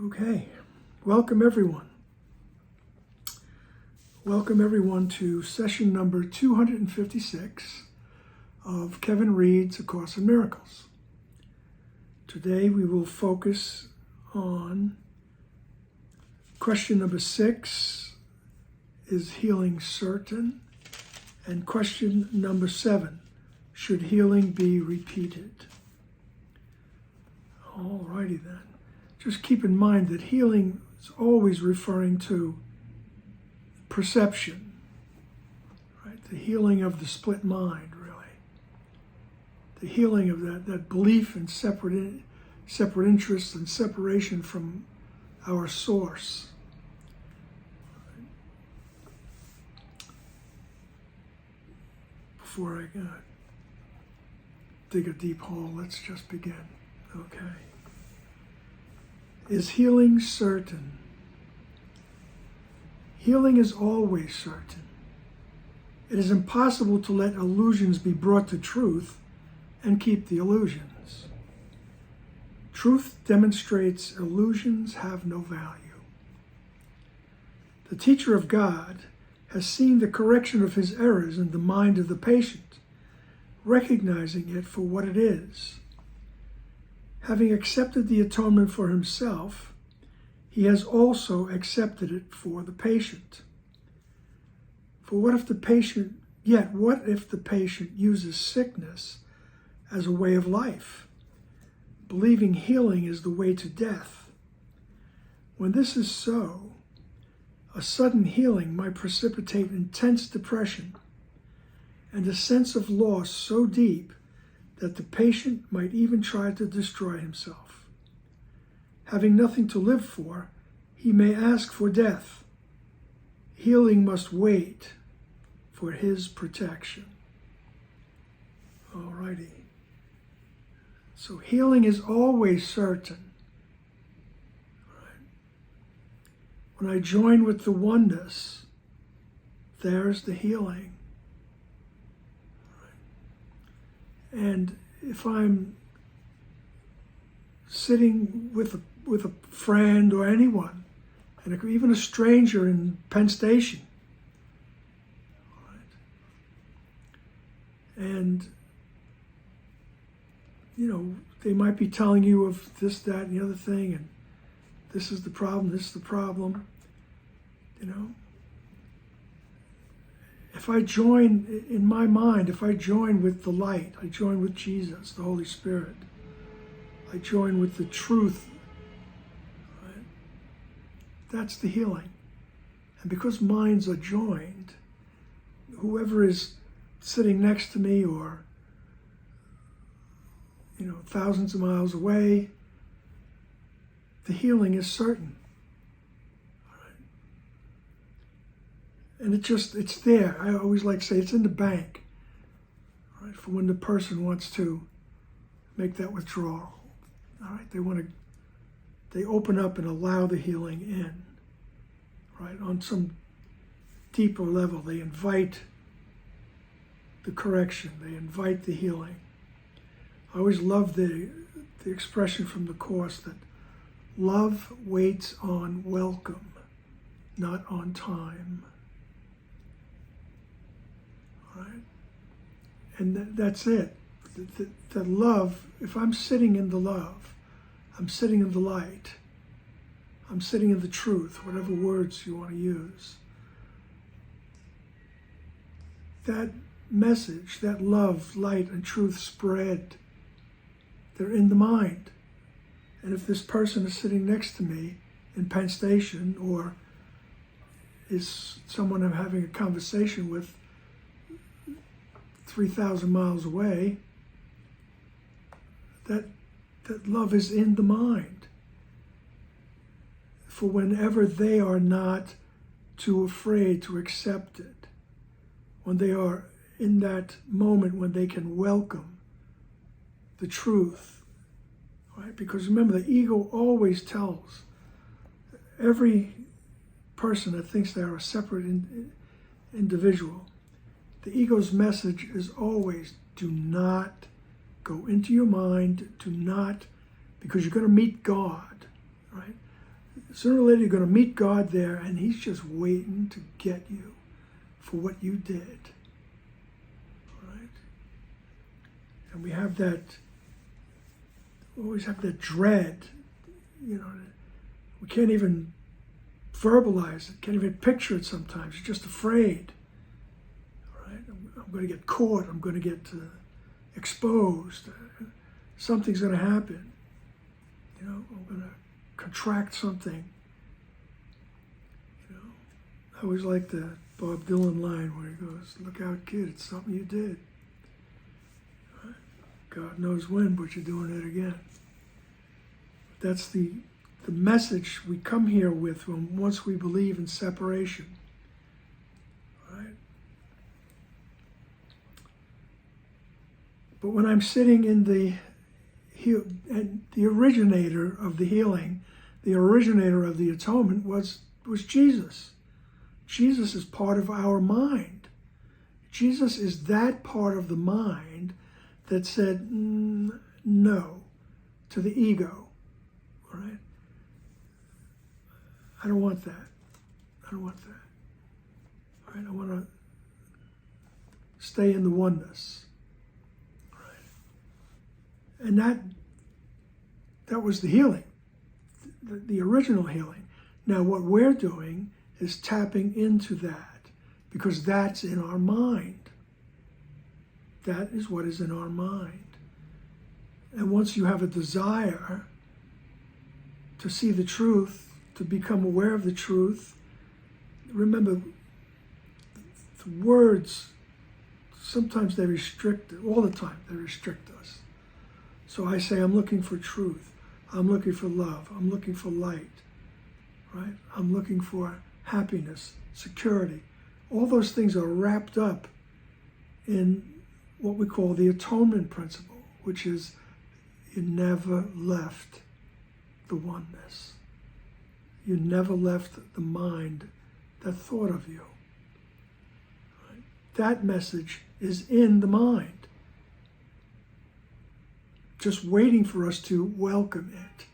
Okay, welcome everyone. Welcome everyone to session number 256 of Kevin Reed's A Course in Miracles. Today we will focus on question number 6, is healing certain? And question number 7, should healing be repeated? Alrighty then. Just keep in mind that healing is always referring to perception, right? The healing of the split mind, really. The healing of that belief in separate interests and separation from our source. Before I dig a deep hole, let's just begin. Okay. Is healing certain? Healing is always certain. It is impossible to let illusions be brought to truth and keep the illusions. Truth demonstrates illusions have no value. The teacher of God has seen the correction of his errors in the mind of the patient, recognizing it for what it is. Having accepted the atonement for himself, he has also accepted it for the patient. For what if the patient uses sickness as a way of life, believing healing is the way to death? When this is so, a sudden healing might precipitate intense depression and a sense of loss so deep that the patient might even try to destroy himself. Having nothing to live for, he may ask for death. Healing must wait for his protection. Alrighty. So healing is always certain. Right? When I join with the oneness, there's the healing. And if I'm sitting with a friend or anyone, and even a stranger in Penn Station, right, and they might be telling you of this, that, and the other thing, and this is the problem, this is the problem, If I join, in my mind, if I join with the light, I join with Jesus, the Holy Spirit, I join with the truth, right? That's the healing. And because minds are joined, whoever is sitting next to me or, thousands of miles away, the healing is certain. And it's there. I always like to say it's in the bank, right? For when the person wants to make that withdrawal, all right? They open up and allow the healing in, right? On some deeper level, they invite the correction. They invite the healing. I always love the expression from the Course that love waits on welcome, not on time. Right? And that's it. That love, if I'm sitting in the love, I'm sitting in the light, I'm sitting in the truth, whatever words you want to use. That message, that love, light, and truth spread. They're in the mind. And if this person is sitting next to me in Penn Station or is someone I'm having a conversation with 3,000 miles away, that love is in the mind. For whenever they are not too afraid to accept it, when they are in that moment when they can welcome the truth, right? Because remember, the ego always tells every person that thinks they are a separate individual, the ego's message is always, do not go into your mind, do not, because you're going to meet God, right? Sooner or later you're going to meet God there, and he's just waiting to get you for what you did. All right? And we have that, always have that dread, you know, we can't even verbalize it, can't even picture it sometimes. You're just afraid. All right? I'm going to get caught, I'm going to get exposed, something's going to happen. You know, I'm going to contract something. You know, I always like the Bob Dylan line where he goes, "Look out, kid, it's something you did. Right? God knows when, but you're doing it again." That's the message we come here with once we believe in separation. Right? But when I'm sitting in the originator of the healing, the originator of the atonement was Jesus. Jesus is part of our mind. Jesus is that part of the mind that said no to the ego. All right? I don't want that. I don't want that. All right? I want to stay in the oneness. All right? And that was the healing, the original healing. Now what we're doing is tapping into that, because that's in our mind. That is what is in our mind. And once you have a desire to see the truth, to become aware of the truth, remember, the words, sometimes they restrict, all the time they restrict us. So I say, I'm looking for truth. I'm looking for love. I'm looking for light, right? I'm looking for happiness, security. All those things are wrapped up in what we call the atonement principle, which is you never left the oneness. You never left the mind that thought of you. Right? That message is in the mind, just waiting for us to welcome it,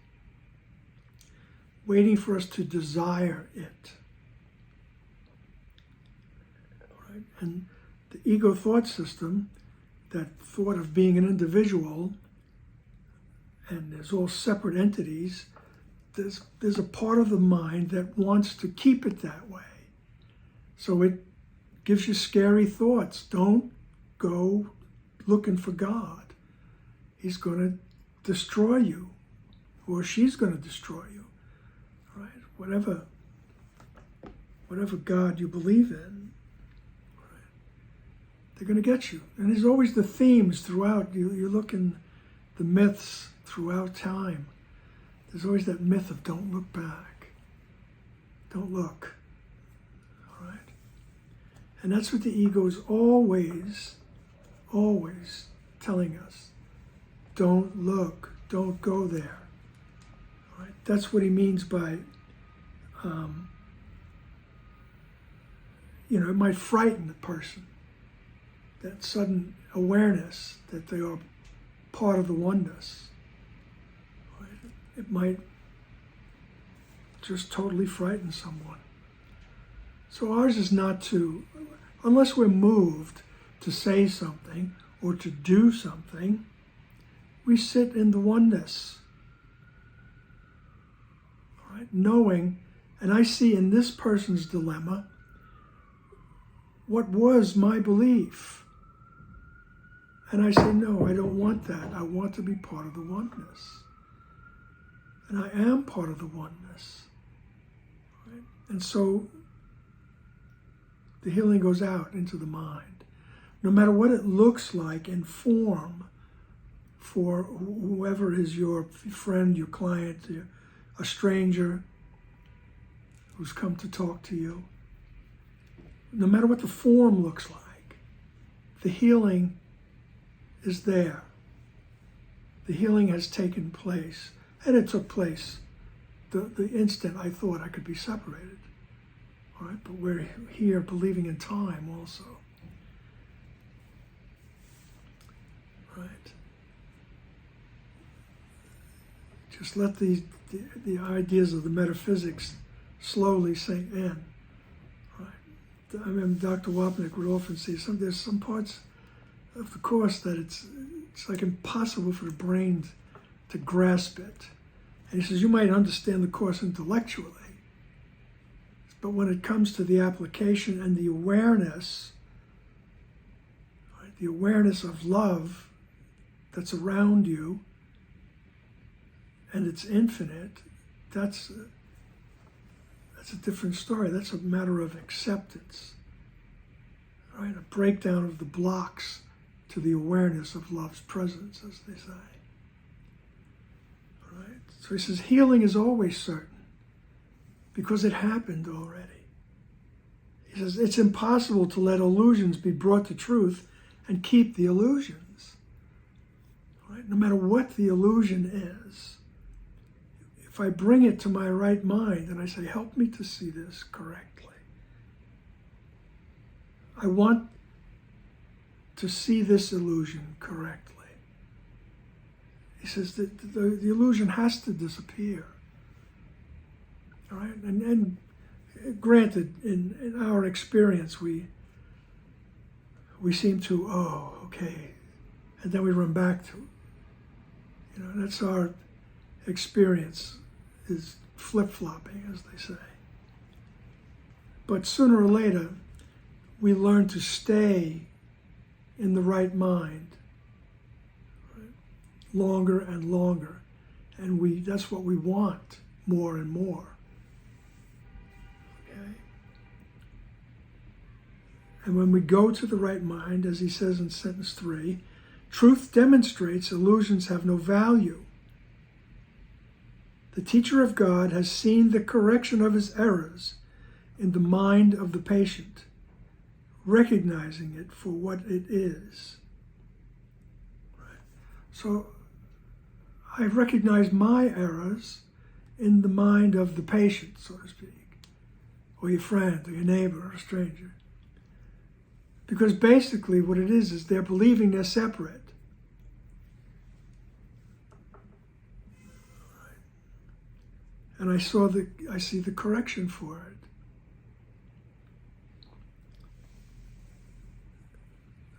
waiting for us to desire it. Right? And the ego thought system, that thought of being an individual, and there's all separate entities, there's a part of the mind that wants to keep it that way. So it gives you scary thoughts. Don't go looking for God. He's going to destroy you, or she's going to destroy you. Right? Whatever God you believe in, right? They're going to get you. And there's always the themes throughout. You look in the myths throughout time. There's always that myth of don't look back. Don't look. All right? And that's what the ego is always telling us. Don't look. Don't go there. All right? That's what he means by, it might frighten the person. That sudden awareness that they are part of the oneness. Right? It might just totally frighten someone. So ours is not to, unless we're moved to say something or to do something, we sit in the oneness, all right? Knowing, and I see in this person's dilemma, what was my belief? And I say, no, I don't want that. I want to be part of the oneness. And I am part of the oneness. Right? And so the healing goes out into the mind. No matter what it looks like in form, for whoever is your friend, your client, a stranger who's come to talk to you. No matter what the form looks like, the healing is there. The healing has taken place, and it took place the instant I thought I could be separated. All right, but we're here believing in time also. Right. Just let the the ideas of the metaphysics slowly sink in. Right? I mean, Dr. Wapnick would often say there's some parts of the Course that it's like impossible for the brain to grasp it. And he says, you might understand the Course intellectually, but when it comes to the application and the awareness, right, the awareness of love that's around you, and it's infinite, that's a different story. That's a matter of acceptance, right? A breakdown of the blocks to the awareness of love's presence, as they say. Right? So he says, healing is always certain because it happened already. He says, it's impossible to let illusions be brought to truth and keep the illusions. Right? No matter what the illusion is, if I bring it to my right mind and I say, help me to see this correctly. I want to see this illusion correctly. He says that the illusion has to disappear. All right? And granted, in our experience, we seem to, oh, okay, and then we run back to it. That's our experience, is flip-flopping, as they say. But sooner or later, we learn to stay in the right mind, right, longer and longer. And that's what we want, more and more. Okay? And when we go to the right mind, as he says in sentence 3, truth demonstrates illusions have no value. The teacher of God has seen the correction of his errors in the mind of the patient, recognizing it for what it is. Right? So I recognize my errors in the mind of the patient, so to speak, or your friend, or your neighbor, or a stranger. Because basically what it is they're believing they're separate. And I see the correction for it.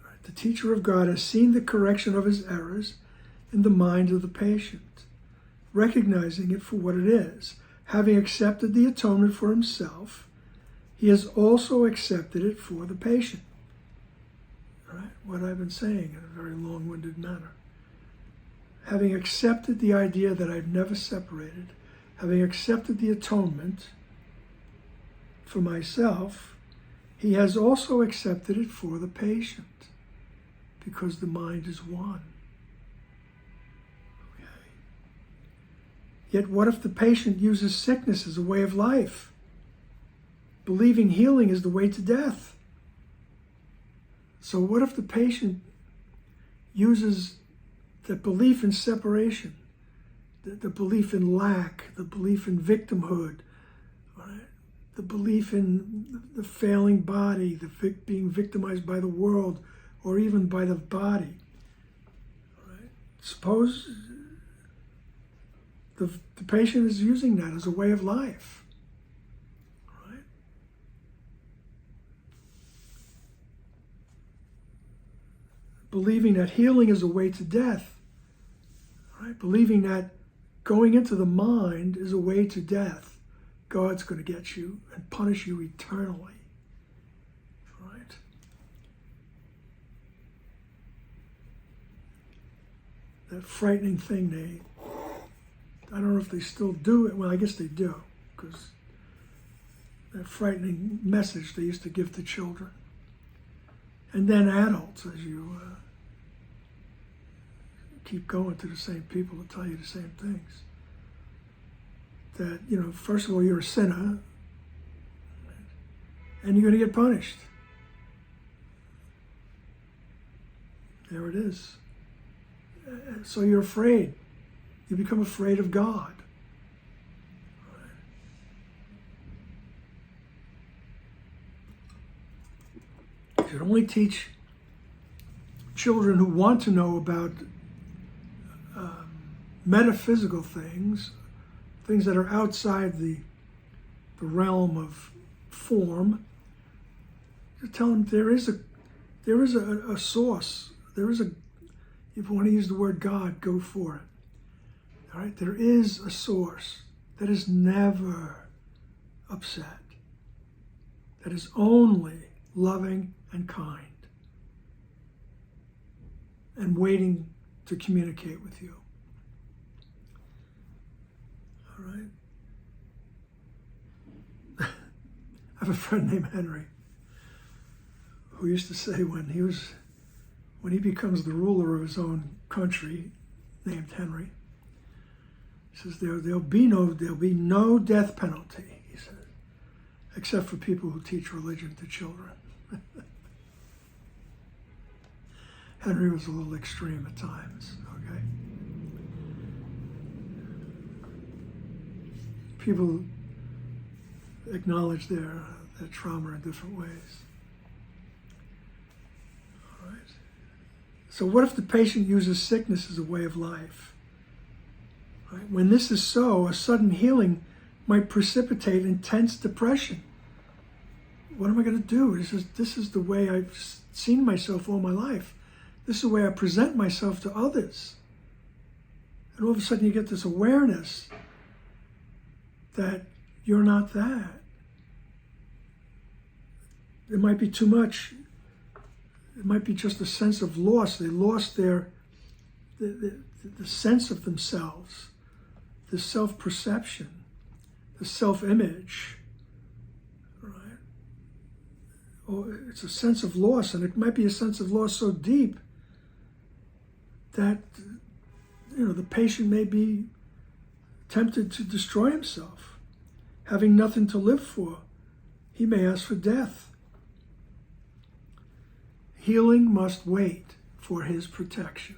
Right. The teacher of God has seen the correction of his errors in the mind of the patient, recognizing it for what it is. Having accepted the atonement for himself, he has also accepted it for the patient. Right? What I've been saying in a very long-winded manner. Having accepted the idea that I've never separated, having accepted the atonement for myself, he has also accepted it for the patient, because the mind is one. Okay. Yet what if the patient uses sickness as a way of life, believing healing is the way to death? So what if the patient uses the belief in separation, the belief in lack, the belief in victimhood, right? The belief in the failing body, being victimized by the world or even by the body. Right? Suppose the patient is using that as a way of life. Right? Believing that healing is a way to death. Right? Believing that going into the mind is a way to death. God's going to get you and punish you eternally. Right? That frightening thing I don't know if they still do it. Well, I guess they do, because that frightening message they used to give to children. And then adults, as you keep going to the same people to tell you the same things. That, first of all, you're a sinner, and you're going to get punished. There it is. So you're afraid. You become afraid of God. You should only teach children who want to know about metaphysical things things that are outside the realm of form. You tell them there is a source. There is a, if you want to use the word God, go for it. All right, there is a source that is never upset, that is only loving and kind, and waiting to communicate with you. All right. I have a friend named Henry who used to say when he becomes the ruler of his own country, named Henry, he says there'll be no death penalty, he said, except for people who teach religion to children. Henry was a little extreme at times, okay? People acknowledge their trauma in different ways. All right. So what if the patient uses sickness as a way of life? Right? When this is so, a sudden healing might precipitate intense depression. What am I going to do? This is the way I've seen myself all my life. This is the way I present myself to others. And all of a sudden you get this awareness that you're not that. It might be too much. It might be just a sense of loss. They lost the sense of themselves, the self-perception, the self-image. Right? Oh, it's a sense of loss, and it might be a sense of loss so deep that the patient may be tempted to destroy himself. Having nothing to live for, he may ask for death. Healing must wait for his protection.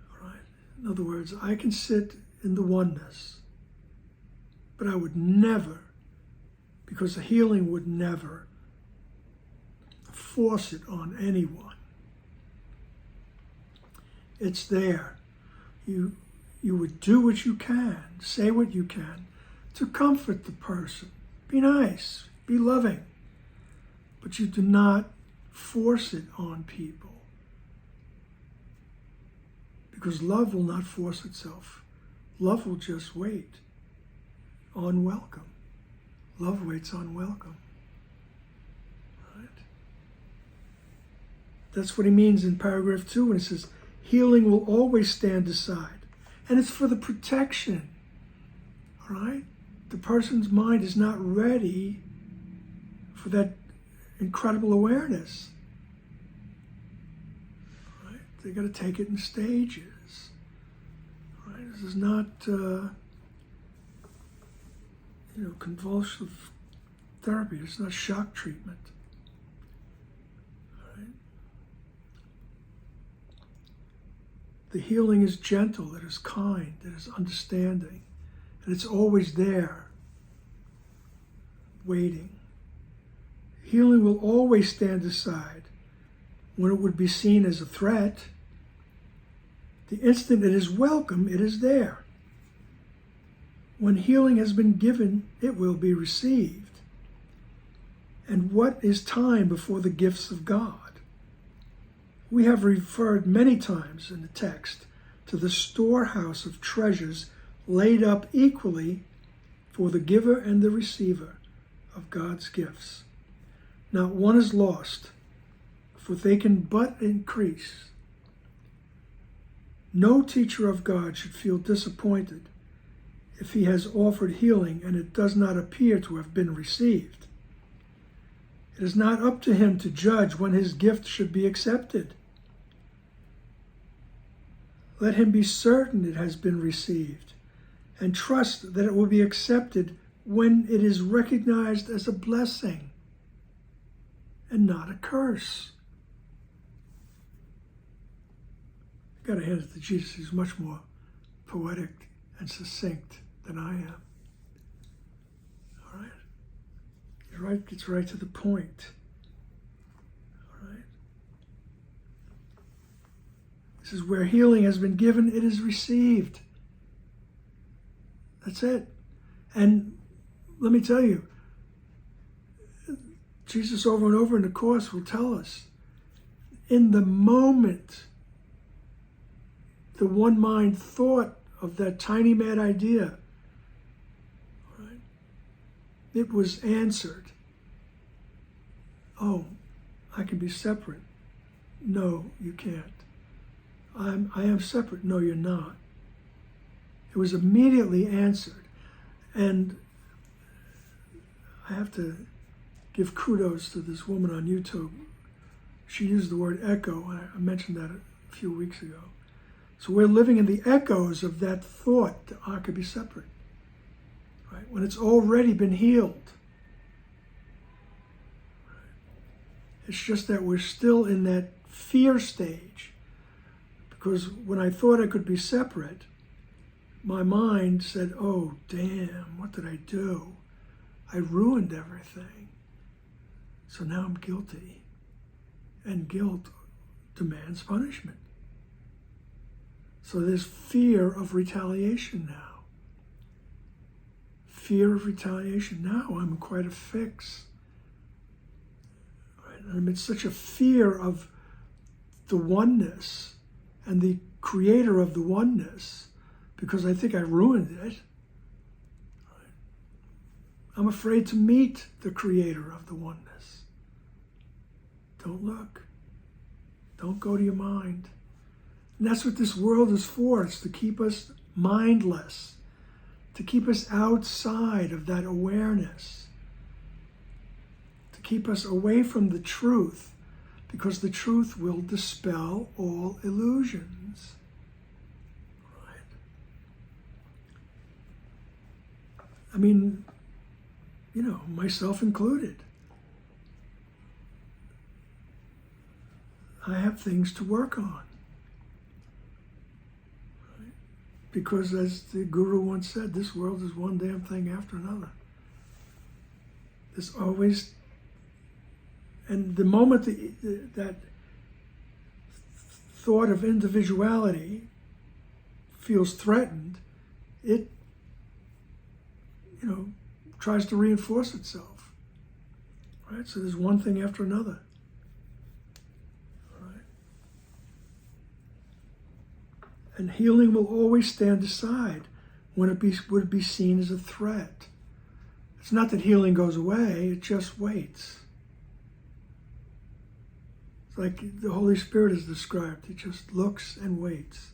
All right? In other words, I can sit in the oneness, but I would never, because the healing would never force it on anyone. It's there. You would do what you can, say what you can to comfort the person. Be nice, be loving, but you do not force it on people, because love will not force itself. Love will just wait on welcome. Love waits on welcome. Right? That's what he means in paragraph 2 when he says, healing will always stand aside. And it's for the protection. All right? The person's mind is not ready for that incredible awareness. Right? They got to take it in stages. Right? This is not, convulsive therapy. It's not shock treatment. Right? The healing is gentle, it is kind, it is understanding, and it's always there, waiting. Healing will always stand aside when it would be seen as a threat. The instant it is welcome, it is there. When healing has been given, it will be received. And what is time before the gifts of God? We have referred many times in the text to the storehouse of treasures laid up equally for the giver and the receiver of God's gifts. Not one is lost, for they can but increase. No teacher of God should feel disappointed if he has offered healing and it does not appear to have been received. It is not up to him to judge when his gift should be accepted. Let him be certain it has been received and trust that it will be accepted when it is recognized as a blessing and not a curse. I've got to hand it to Jesus. He's much more poetic and succinct than I am. All right? Gets right to the point. All right? This is where healing has been given, it is received. That's it. And let me tell you, Jesus over and over in the Course will tell us, in the moment the one mind thought of that tiny mad idea, right, it was answered. Oh, I can be separate. No, you can't. I am separate. No, you're not. It was immediately answered. And I have to give kudos to this woman on YouTube. She used the word echo. I mentioned that a few weeks ago. So we're living in the echoes of that thought that I could be separate, right? When it's already been healed. It's just that we're still in that fear stage. Because when I thought I could be separate, my mind said, oh, damn, what did I do? I ruined everything. So now I'm guilty. And guilt demands punishment. So there's fear of retaliation now. Fear of retaliation. Now I'm in quite a fix. Right? And I'm in such a fear of the oneness and the creator of the oneness because I think I ruined it. Right? I'm afraid to meet the creator of the oneness. Don't look. Don't go to your mind. And that's what this world is for. It's to keep us mindless, to keep us outside of that awareness, to keep us away from the truth, because the truth will dispel all illusions. Right? I mean, you know, myself included. I have things to work on. Right? Because as the Guru once said, this world is one damn thing after another. There's always, and the moment that thought of individuality feels threatened, it, you know, tries to reinforce itself. Right? So there's one thing after another. And healing will always stand aside when it would be seen as a threat. It's not that healing goes away, it just waits. It's like the Holy Spirit is described. He just looks and waits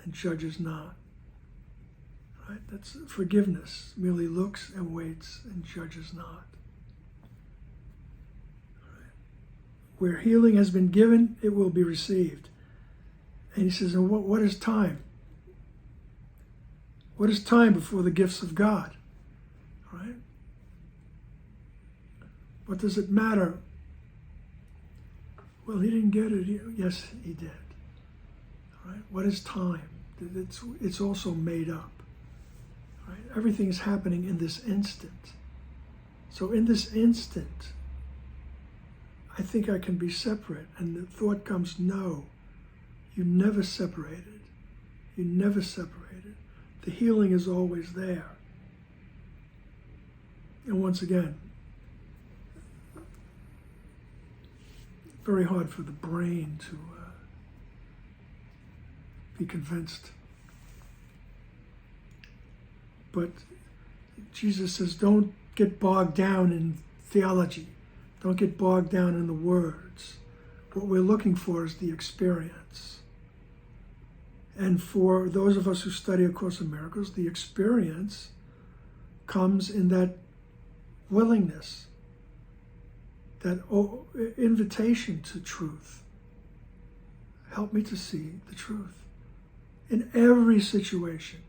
and judges not. Right? That's forgiveness, merely looks and waits and judges not. Right? Where healing has been given, it will be received. And he says, and what is time? What is time before the gifts of God? Right? What does it matter? Well, he didn't get it. Yes, he did. Right? What is time? It's also made up. Right? Everything is happening in this instant. So in this instant, I think I can be separate. And the thought comes, no. You never separated. You never separated. The healing is always there. And once again, very hard for the brain to be convinced. But Jesus says, don't get bogged down in theology. Don't get bogged down in the words. What we're looking for is the experience. And for those of us who study A Course in Miracles, the experience comes in that willingness, that invitation to truth. Help me to see the truth in every situation.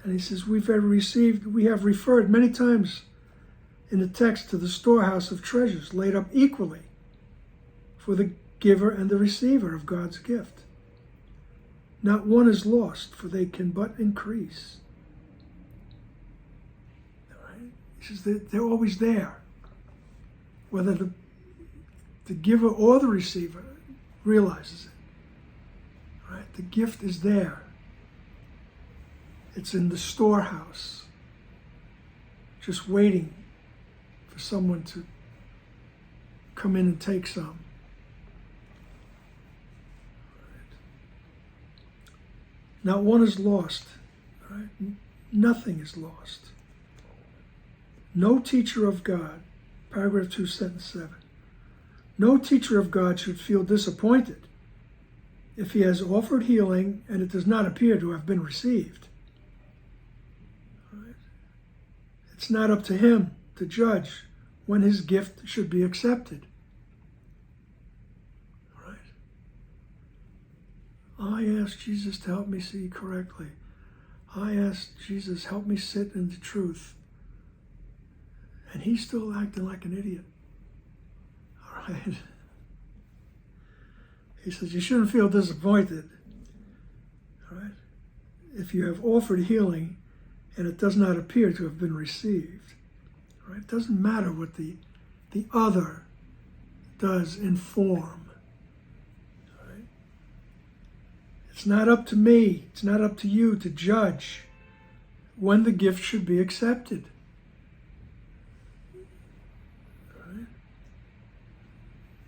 And he says, we have referred many times in the text to the storehouse of treasures laid up equally for the giver and the receiver of God's gift. Not one is lost, for they can but increase. All right? He says they're always there. Whether the giver or the receiver, realizes it. Right? The gift is there. It's in the storehouse, just waiting for someone to come in and take some. Right? Not one is lost. Right? Nothing is lost. No teacher of God, paragraph 2, sentence 7. No teacher of God should feel disappointed if he has offered healing and it does not appear to have been received. Right? It's not up to him to judge when his gift should be accepted. Right? I asked Jesus to help me see correctly. I asked Jesus, help me sit in the truth. And he's still acting like an idiot. All right? He says, you shouldn't feel disappointed. All right? If you have offered healing and it does not appear to have been received. Right? It doesn't matter what the other does in form. Right? It's not up to me, it's not up to you to judge when the gift should be accepted. Right?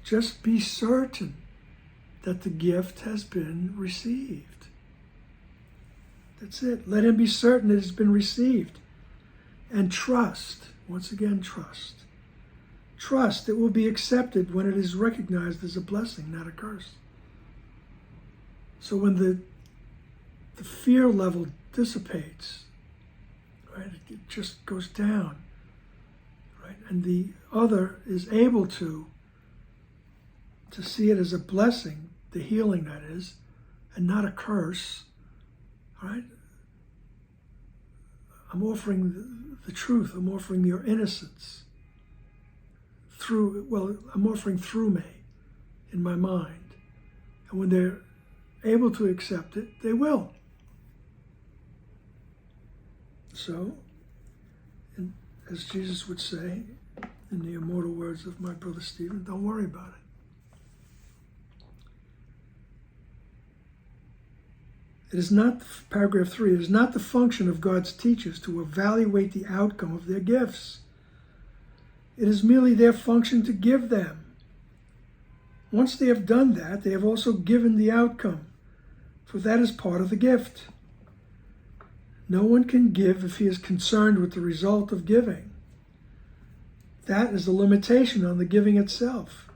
Just be certain that the gift has been received. That's it. Let him be certain it has been received. And trust, once again, trust. Trust it will be accepted when it is recognized as a blessing, not a curse. So when the fear level dissipates, right, it just goes down, right, and the other is able to see it as a blessing, the healing that is, and not a curse, right? I'm offering the truth. I'm offering your innocence I'm offering through me in my mind. And when they're able to accept it, they will. So, as Jesus would say, in the immortal words of my brother Stephen, don't worry about it. It is not, paragraph 3, it is not the function of God's teachers to evaluate the outcome of their gifts. It is merely their function to give them. Once they have done that, they have also given the outcome, for that is part of the gift. No one can give if he is concerned with the result of giving. That is a limitation on the giving itself,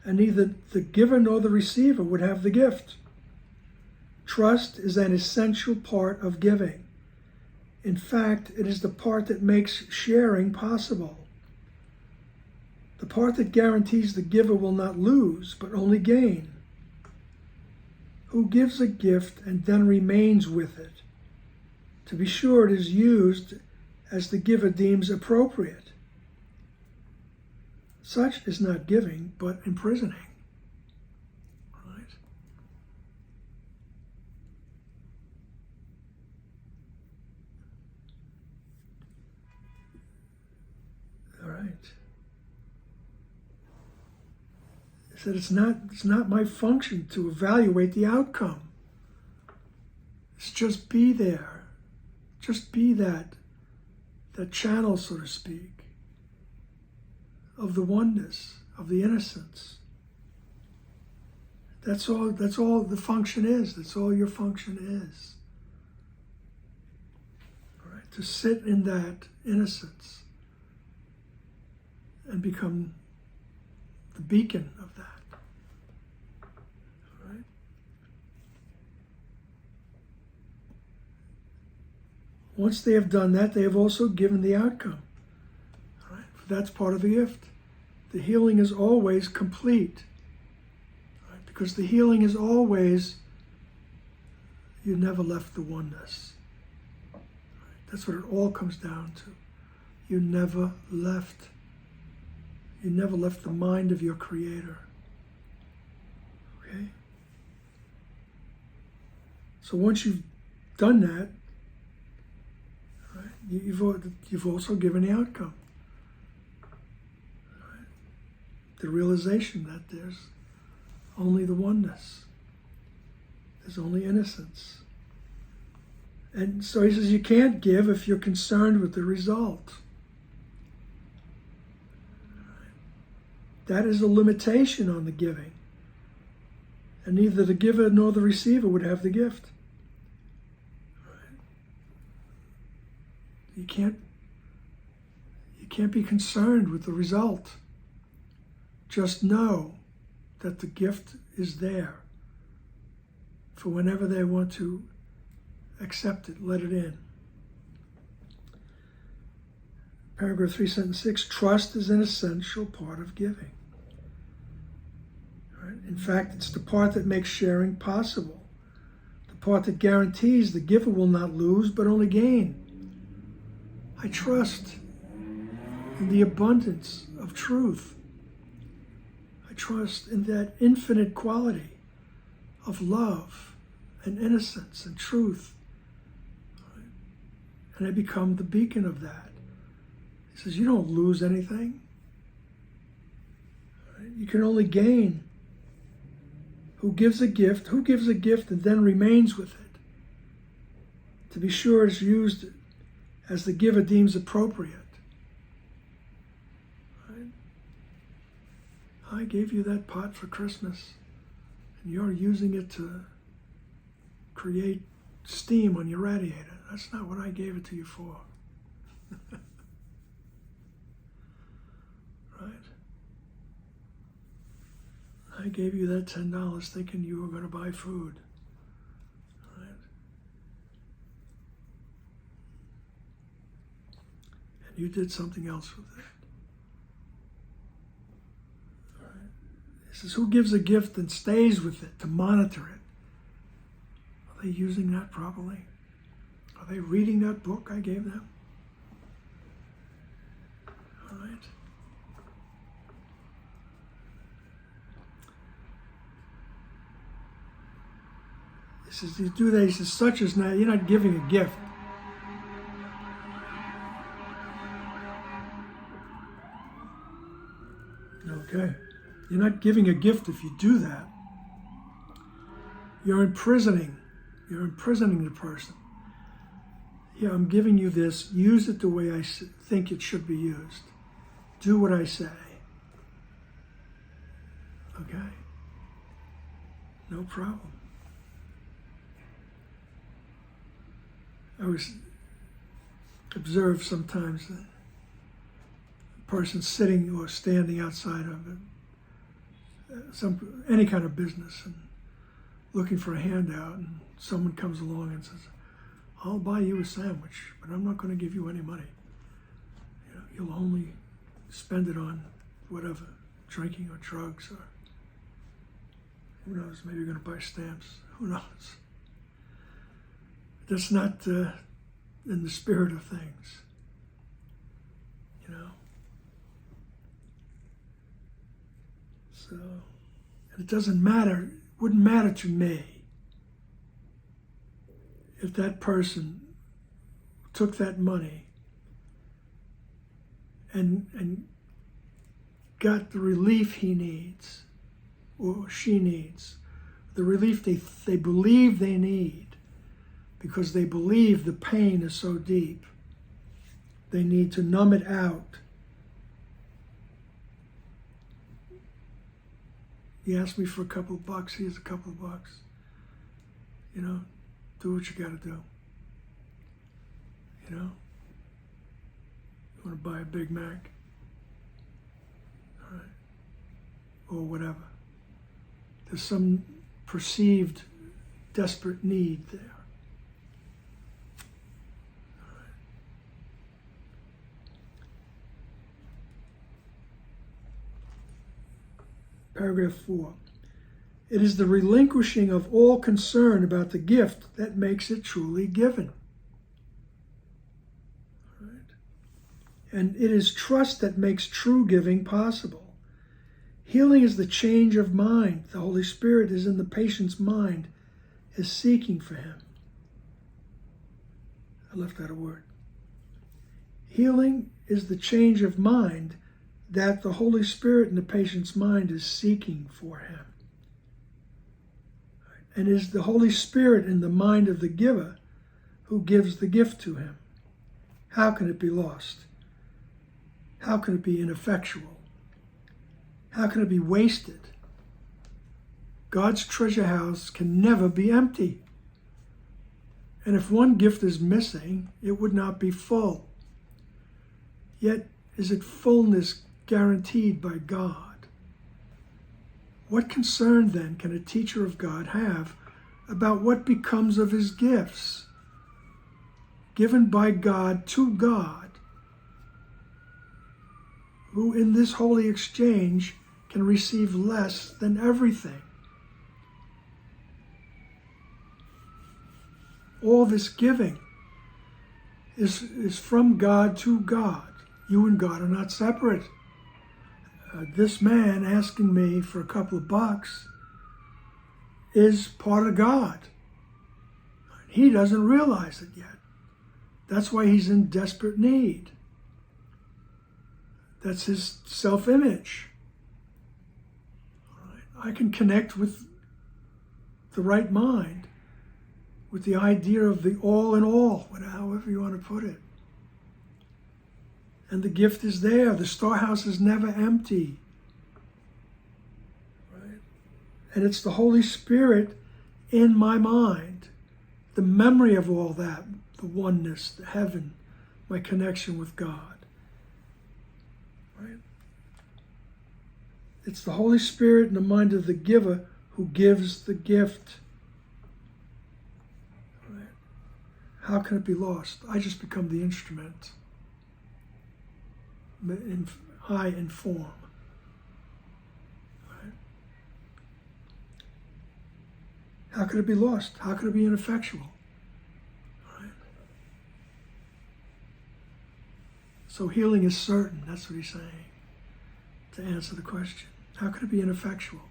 and neither the giver nor the receiver would have the gift. Trust is an essential part of giving. In fact, it is the part that makes sharing possible. The part that guarantees the giver will not lose, but only gain. Who gives a gift and then remains with it? To be sure, it is used as the giver deems appropriate. Such is not giving, but imprisoning. Right? All right. He said, it's not my function to evaluate the outcome. It's just be there. Just be that channel, so to speak, of the oneness, of the innocence. That's all the function is. That's all your function is. All right? To sit in that innocence and become the beacon of that. All right? Once they have done that, they have also given the outcome. All right? That's part of the gift. The healing is always complete. All right? Because the healing is always, you never left the oneness. All right? That's what it all comes down to. You never left. You never left the mind of your Creator. Okay? So once you've done that, right, you've also given the outcome. Right? The realization that there's only the oneness. There's only innocence. And so he says you can't give if you're concerned with the result. That is a limitation on the giving. And neither the giver nor the receiver would have the gift. You can't be concerned with the result. Just know that the gift is there for whenever they want to accept it, let it in. Paragraph 3, sentence 6, trust is an essential part of giving. Right? In fact, it's the part that makes sharing possible. The part that guarantees the giver will not lose, but only gain. I trust in the abundance of truth. I trust in that infinite quality of love and innocence and truth. And I become the beacon of that. He says, you don't lose anything. You can only gain. Who gives a gift and then remains with it? To be sure is used as the giver deems appropriate. Right? I gave you that pot for Christmas, and you're using it to create steam on your radiator. That's not what I gave it to you for. Right? I gave you that $10 thinking you were going to buy food. Right? And you did something else with it. Right? He says, who gives a gift and stays with it to monitor it? Are they using that properly? Are they reading that book I gave them? All right. He says, you do that. He says, such as not, you're not giving a gift. Okay. You're not giving a gift if you do that. You're imprisoning the person. Yeah, I'm giving you this. Use it the way I think it should be used. Do what I say. Okay? No problem. I always observe sometimes that a person sitting or standing outside of any kind of business and looking for a handout, and someone comes along and says, I'll buy you a sandwich, but I'm not going to give you any money. You know, you'll only spend it on whatever, drinking or drugs, or who knows, maybe you're going to buy stamps. Who knows? That's not in the spirit of things, you know. So, and it doesn't matter, wouldn't matter to me if that person took that money and got the relief he needs or she needs, the relief they believe they need, because they believe the pain is so deep. They need to numb it out. He asked me for a couple of bucks. Here's a couple of bucks. You know, do what you got to do. You know, you want to buy a Big Mac, all right, or whatever. There's some perceived desperate need there. Paragraph 4. It is the relinquishing of all concern about the gift that makes it truly given. Right? And it is trust that makes true giving possible. Healing is the change of mind. The Holy Spirit is in the patient's mind, is seeking for him. I left out a word. Healing is the change of mind that the Holy Spirit in the patient's mind is seeking for him. and is the Holy Spirit in the mind of the giver who gives the gift to him. How can it be lost? How can it be ineffectual? How can it be wasted? God's treasure house can never be empty. And if one gift is missing, it would not be full. Yet, is it fullness guaranteed by God? What concern, then, can a teacher of God have about what becomes of his gifts, given by God to God, who in this holy exchange can receive less than everything? All this giving is from God to God. You and God are not separate. This man asking me for a couple of bucks is part of God. He doesn't realize it yet. That's why he's in desperate need. That's his self-image. I can connect with the right mind, with the idea of the all in all, however you want to put it. And the gift is there. The storehouse is never empty. Right? And it's the Holy Spirit in my mind, the memory of all that, the oneness, the heaven, my connection with God. Right? It's the Holy Spirit in the mind of the giver who gives the gift. Right? How can it be lost? I just become the instrument. I inform. Right? How could it be lost? How could it be ineffectual? Right? So healing is certain. That's what he's saying to answer the question. How could it be ineffectual?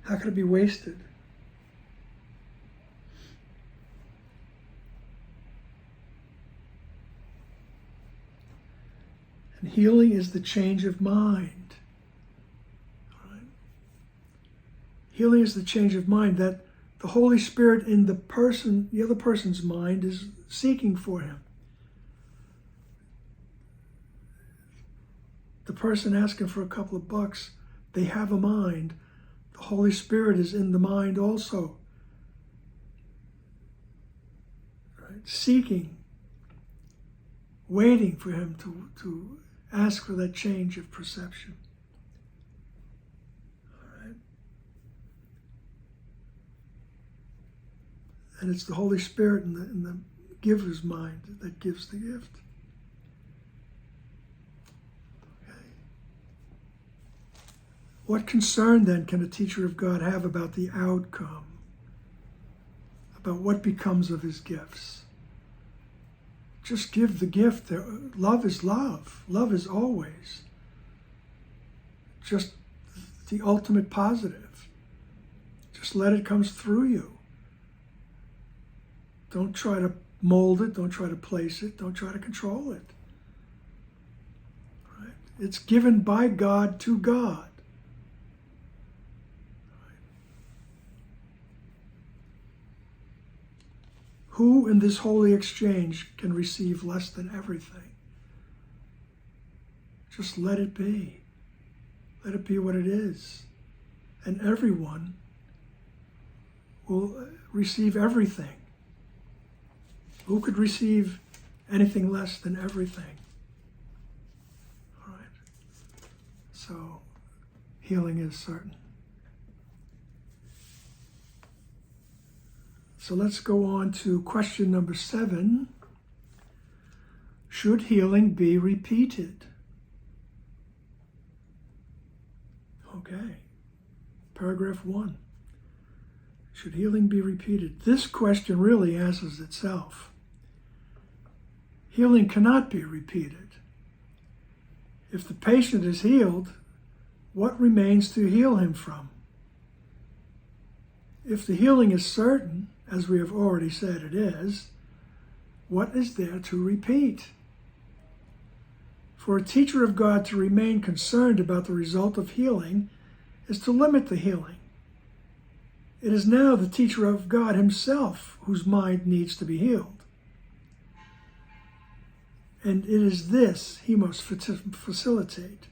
How could it be wasted? And healing is the change of mind. Right? Healing is the change of mind that the Holy Spirit in the other person's mind is seeking for him. The person asking for a couple of bucks, they have a mind. The Holy Spirit is in the mind also. Right? Seeking, waiting for him to ask for that change of perception. All right? And it's the Holy Spirit in the giver's mind that gives the gift. Okay. What concern then can a teacher of God have about the outcome, about what becomes of his gifts? Just give the gift. Love is love. Love is always just the ultimate positive. Just let it come through you. Don't try to mold it. Don't try to place it. Don't try to control it. Right? It's given by God to God. Who in this holy exchange can receive less than everything? Just let it be. Let it be what it is. And everyone will receive everything. Who could receive anything less than everything? All right. So, healing is certain. So let's go on to question number 7. Should healing be repeated? Okay. Paragraph 1. Should healing be repeated? This question really answers itself. Healing cannot be repeated. If the patient is healed, what remains to heal him from? If the healing is certain, as we have already said it is, what is there to repeat? For a teacher of God to remain concerned about the result of healing is to limit the healing. It is now the teacher of God himself whose mind needs to be healed. And it is this he must facilitate.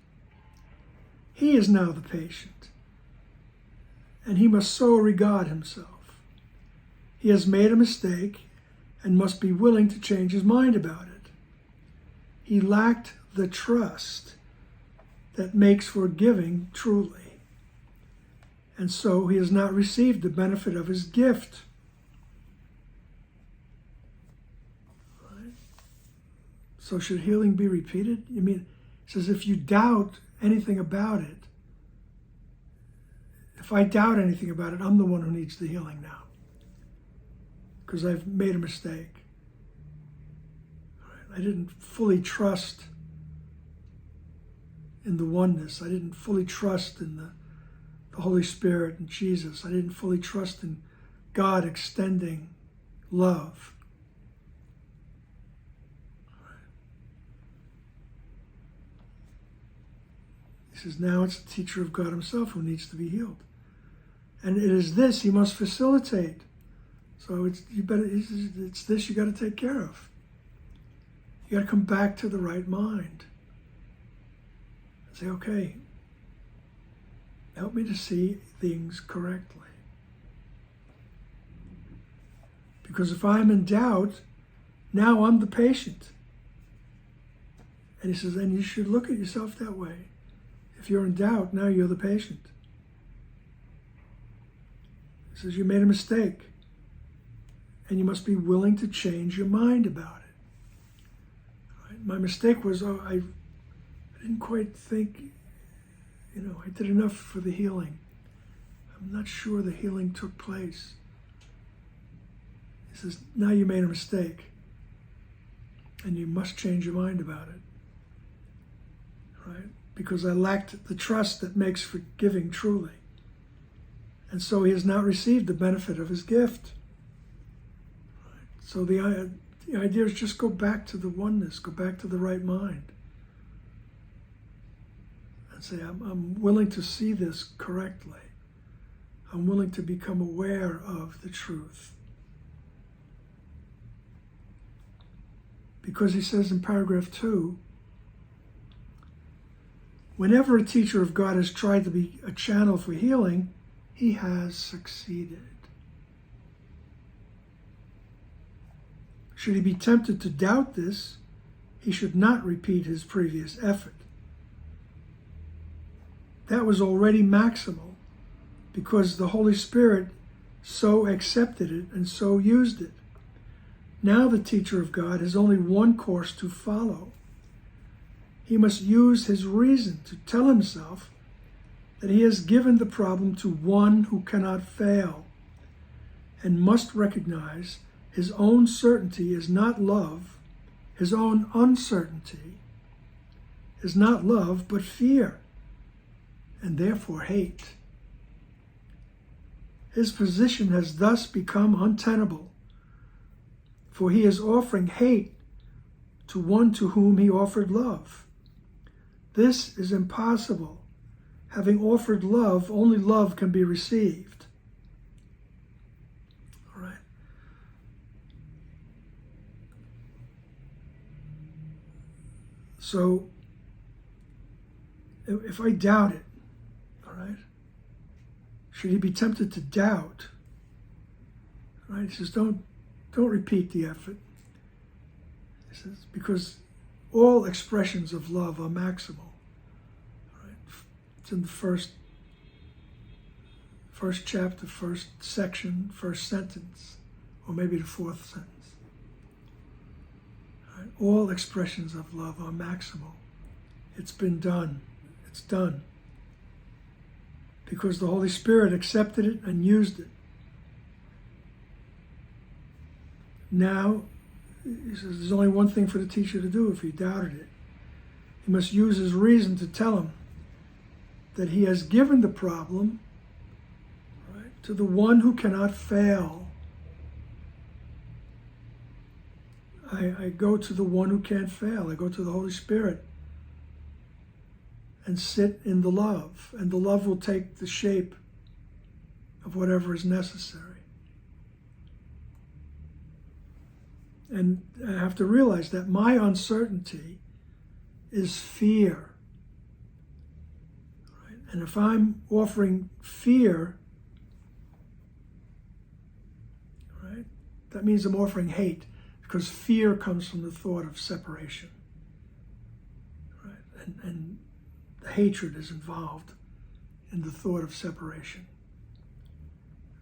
He is now the patient, and he must so regard himself. He has made a mistake and must be willing to change his mind about it. He lacked the trust that makes for giving truly, and so he has not received the benefit of his gift. Right? So should healing be repeated? I mean, it says if you doubt anything about it, if I doubt anything about it, I'm the one who needs the healing now, because I've made a mistake. Right? I didn't fully trust in the oneness. I didn't fully trust in the Holy Spirit and Jesus. I didn't fully trust in God extending love. He says now it's the teacher of God himself who needs to be healed. And it is this he must facilitate. So it's this you got to take care of. You got to come back to the right mind. And say, okay, help me to see things correctly. Because if I'm in doubt, now I'm the patient. And he says, and you should look at yourself that way. If you're in doubt, now you're the patient. He says, you made a mistake. And you must be willing to change your mind about it. Right? My mistake was, I didn't quite think, I did enough for the healing. I'm not sure the healing took place. He says, now you made a mistake. And you must change your mind about it. Right? Because I lacked the trust that makes for giving truly. And so he has not received the benefit of his gift. Right? So the idea is just go back to the oneness, go back to the right mind. And say, I'm willing to see this correctly. I'm willing to become aware of the truth. Because he says in paragraph 2, whenever a teacher of God has tried to be a channel for healing, he has succeeded. Should he be tempted to doubt this, he should not repeat his previous effort. That was already maximal because the Holy Spirit so accepted it and so used it. Now the teacher of God has only one course to follow. He must use his reason to tell himself that he has given the problem to one who cannot fail, and must recognize his own certainty is not love, his own uncertainty is not love, but fear, and therefore hate. His position has thus become untenable, for he is offering hate to one to whom he offered love. This is impossible. Having offered love, only love can be received. All right. So, if I doubt it, all right, should he be tempted to doubt? All right, he says, don't repeat the effort. He says, because all expressions of love are maximal. It's in the first chapter, first section, first sentence, or maybe the fourth sentence. Right? All expressions of love are maximal. It's been done. It's done. Because the Holy Spirit accepted it and used it. Now, he says there's only one thing for the teacher to do if he doubted it. He must use his reason to tell him that he has given the problem, right, to the one who cannot fail. I go to the one who can't fail. I go to the Holy Spirit and sit in the love, and the love will take the shape of whatever is necessary. And I have to realize that my uncertainty is fear. Right? And if I'm offering fear, right, that means I'm offering hate, because fear comes from the thought of separation. Right? And hatred is involved in the thought of separation.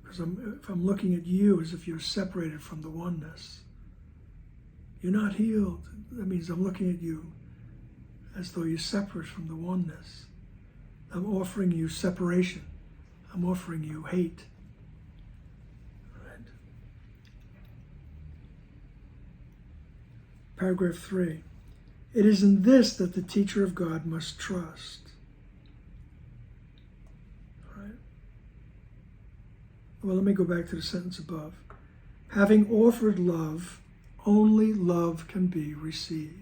Because if I'm looking at you as if you're separated from the oneness, you're not healed. That means I'm looking at you as though you're separate from the oneness. I'm offering you separation. I'm offering you hate. Right. Paragraph 3. It is in this that the teacher of God must trust. Right. Well, let me go back to the sentence above. Having offered love, only love can be received.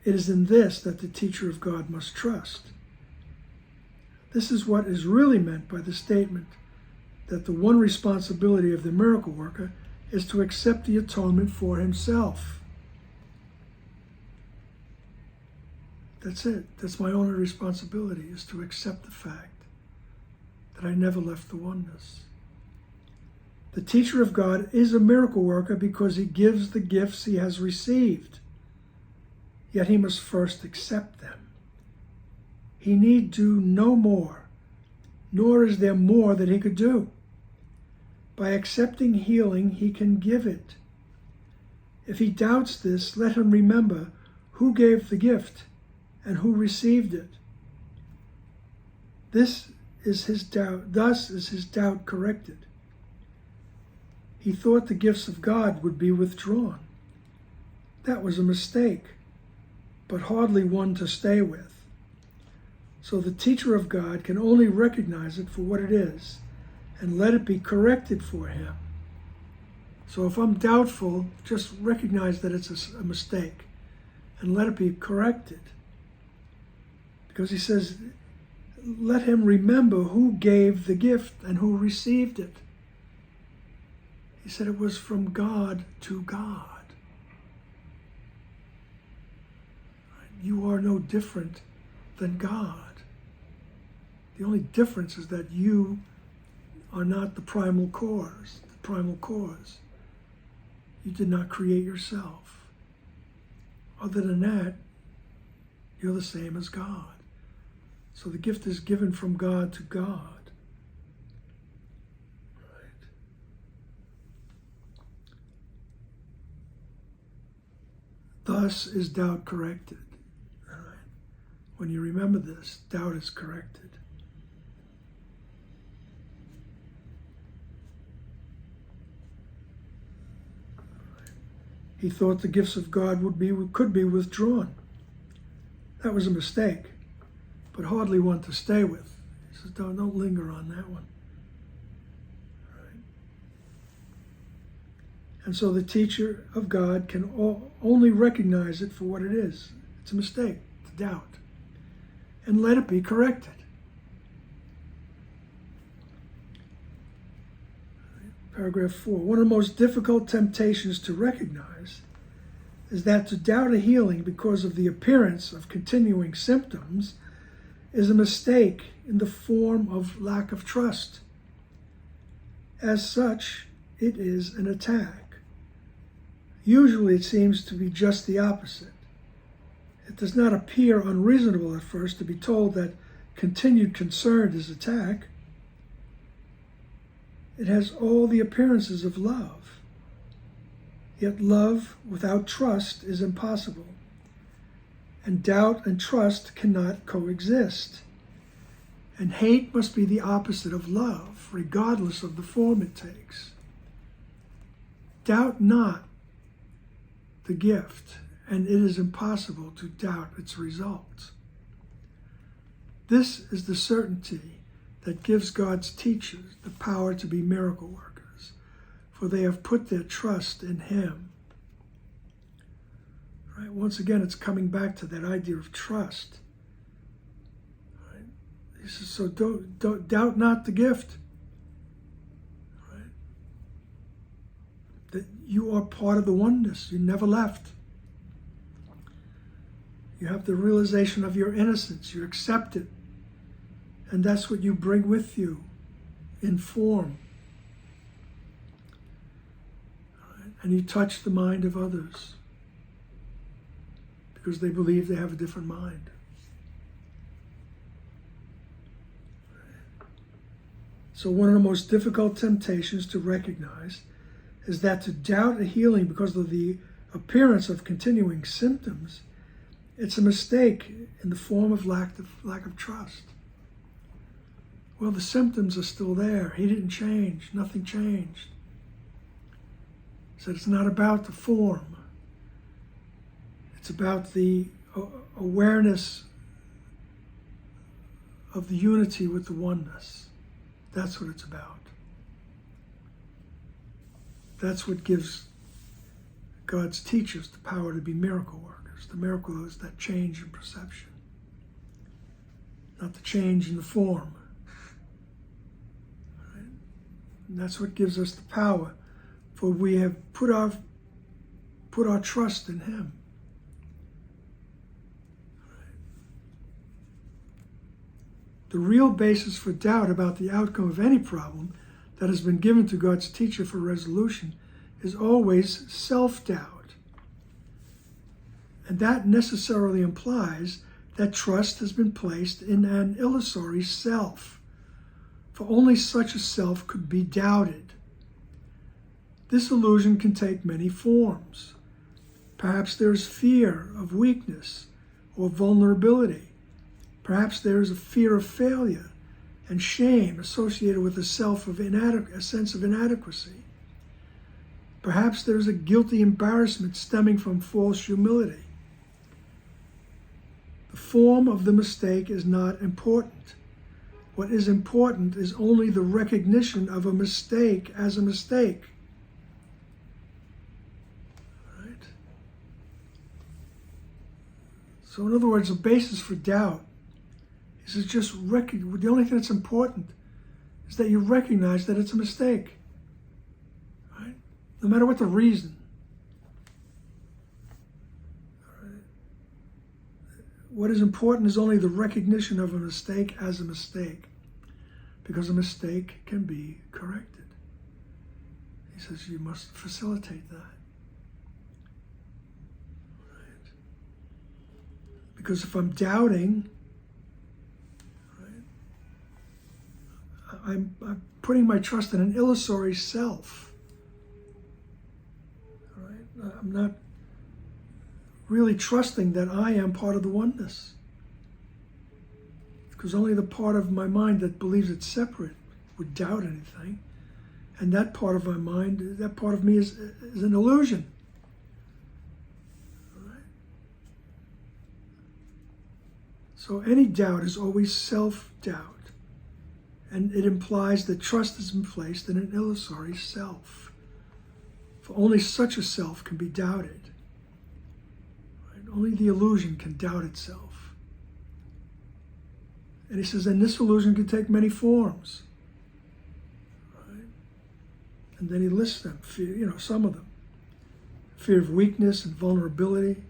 It is in this that the teacher of God must trust. This is what is really meant by the statement that the one responsibility of the miracle worker is to accept the atonement for himself. That's it. That's my only responsibility, is to accept the fact that I never left the oneness. The teacher of God is a miracle worker because he gives the gifts he has received. Yet he must first accept them. He need do no more, nor is there more that he could do. By accepting healing, he can give it. If he doubts this, let him remember who gave the gift and who received it. Thus is his doubt corrected. He thought the gifts of God would be withdrawn. That was a mistake, but hardly one to stay with. So the teacher of God can only recognize it for what it is and let it be corrected for him. So if I'm doubtful, just recognize that it's a mistake and let it be corrected. Because he says, let him remember who gave the gift and who received it. He said it was from God to God. You are no different than God. The only difference is that you are not the primal cause. The primal cause. You did not create yourself. Other than that, you're the same as God. So the gift is given from God to God. Thus is doubt corrected. All right. When you remember this, doubt is corrected. All right. He thought the gifts of God could be withdrawn. That was a mistake, but hardly one to stay with. He says, don't linger on that one. And so the teacher of God can only recognize it for what it is. It's a mistake, it's a doubt. And let it be corrected. Paragraph 4. One of the most difficult temptations to recognize is that to doubt a healing because of the appearance of continuing symptoms is a mistake in the form of lack of trust. As such, it is an attack. Usually it seems to be just the opposite. It does not appear unreasonable at first to be told that continued concern is attack. It has all the appearances of love. Yet love without trust is impossible. And doubt and trust cannot coexist. And hate must be the opposite of love, regardless of the form it takes. Doubt not the gift, and it is impossible to doubt its results. This is the certainty that gives God's teachers the power to be miracle workers, for they have put their trust in Him. Right? Once again, it's coming back to that idea of trust. Right? He says, so don't doubt not the gift. Right? That you are part of the oneness. You never left. You have the realization of your innocence. You accept it. And that's what you bring with you in form. Right? And you touch the mind of others because they believe they have a different mind. So one of the most difficult temptations to recognize is that to doubt a healing because of the appearance of continuing symptoms, it's a mistake in the form of lack of trust. Well, the symptoms are still there. He didn't change. Nothing changed. He said it's not about the form. It's about the awareness of the unity with the oneness. That's what it's about. That's what gives God's teachers the power to be miracle workers. The miracle is that change in perception, not the change in the form. Right? And that's what gives us the power, for we have put our trust in Him. The real basis for doubt about the outcome of any problem that has been given to God's teacher for resolution is always self-doubt. And that necessarily implies that trust has been placed in an illusory self, for only such a self could be doubted. This illusion can take many forms. Perhaps there is fear of weakness or vulnerability. Perhaps there is a fear of failure and shame associated with a sense of inadequacy. Perhaps there is a guilty embarrassment stemming from false humility. The form of the mistake is not important. What is important is only the recognition of a mistake as a mistake. Right? So in other words, the basis for doubt is just the only thing that's important is that you recognize that it's a mistake. Right? No matter what the reason. Right? What is important is only the recognition of a mistake as a mistake, because a mistake can be corrected. He says you must facilitate that. Right? Because if I'm doubting, I'm putting my trust in an illusory self. Right? I'm not really trusting that I am part of the oneness. Because only the part of my mind that believes it's separate would doubt anything. And that part of my mind, that part of me is an illusion. Right? So any doubt is always self-doubt. And it implies that trust has been placed in an illusory self. For only such a self can be doubted. Right? Only the illusion can doubt itself. And he says, and this illusion can take many forms. Right? And then he lists them, some of them. Fear of weakness and vulnerability,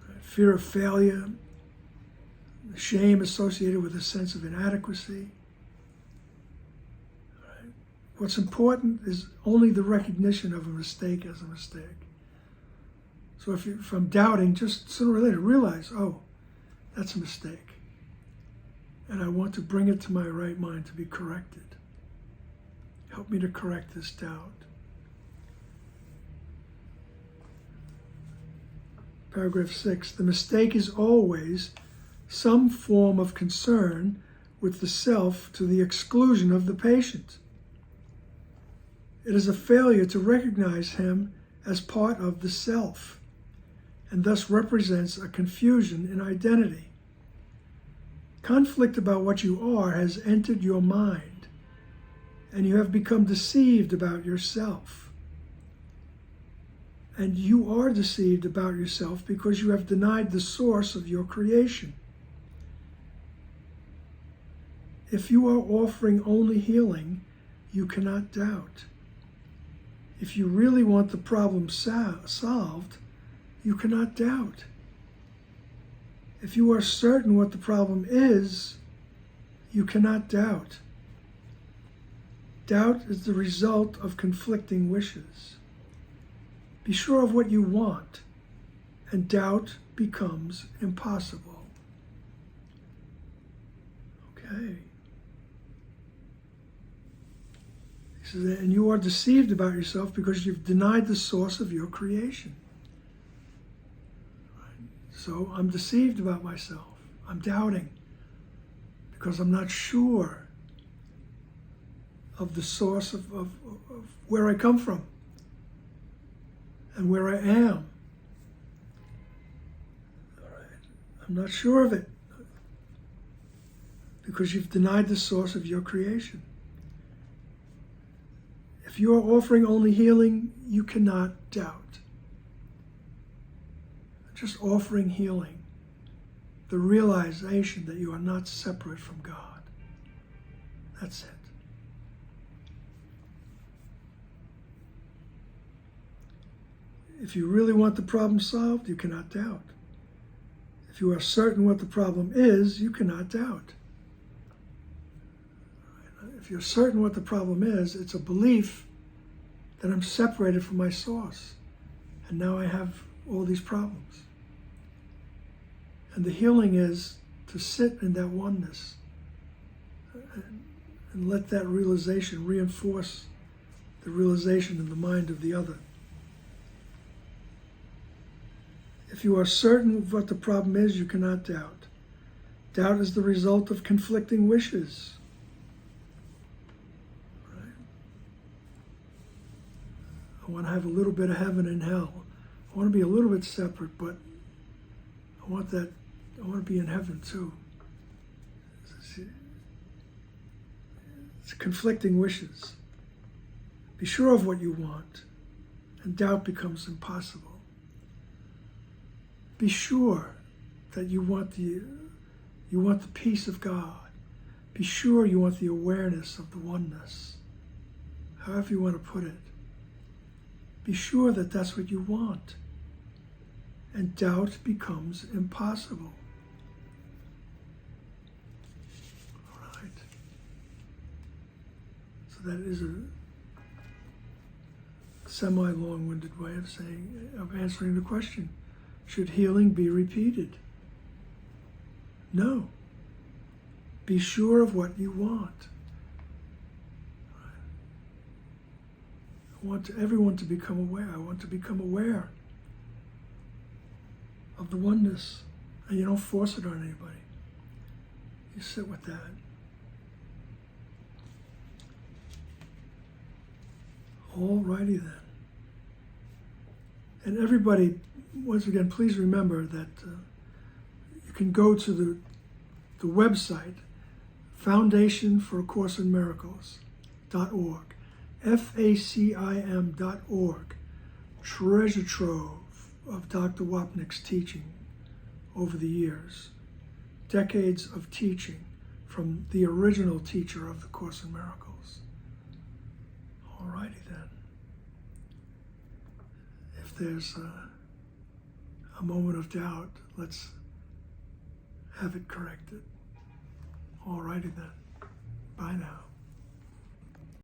right? Fear of failure, shame associated with a sense of inadequacy. What's important is only the recognition of a mistake as a mistake. So if I'm doubting, just sooner or later realize, oh, that's a mistake. And I want to bring it to my right mind to be corrected. Help me to correct this doubt. Paragraph 6, the mistake is always some form of concern with the self to the exclusion of the patient. It is a failure to recognize him as part of the self, and thus represents a confusion in identity. Conflict about what you are has entered your mind, and you have become deceived about yourself. And you are deceived about yourself because you have denied the source of your creation. If you are offering only healing, you cannot doubt. If you really want the problem solved, you cannot doubt. If you are certain what the problem is, you cannot doubt. Doubt is the result of conflicting wishes. Be sure of what you want, and doubt becomes impossible. Okay. He says, and you are deceived about yourself because you've denied the source of your creation. Right? So I'm deceived about myself. I'm doubting because I'm not sure of the source of where I come from and where I am. All right. I'm not sure of it because you've denied the source of your creation. If you are offering only healing, you cannot doubt. Just offering healing, the realization that you are not separate from God. That's it. If you really want the problem solved, you cannot doubt. If you are certain what the problem is, you cannot doubt. If you're certain what the problem is, it's a belief that I'm separated from my source. And now I have all these problems. And the healing is to sit in that oneness and let that realization reinforce the realization in the mind of the other. If you are certain of what the problem is, you cannot doubt. Doubt is the result of conflicting wishes. Right? I want to have a little bit of heaven and hell. I want to be a little bit separate, but I want to be in heaven too. It's conflicting wishes. Be sure of what you want, and doubt becomes impossible. Be sure that you want the peace of God. Be sure you want the awareness of the oneness, however you want to put it. Be sure that that's what you want. And doubt becomes impossible. All right. So that is a semi-long-winded way of answering the question. Should healing be repeated? No. Be sure of what you want. I want everyone to become aware. I want to become aware of the oneness. And you don't force it on anybody. You sit with that. All righty then. And everybody, once again, please remember that you can go to the website, foundationforacourseinmiracles.org, FACIM.org, treasure trove of Dr. Wapnick's teaching over the years, decades of teaching from the original teacher of the Course in Miracles. All righty then. If there's a moment of doubt, let's have it corrected. All righty then. Bye now.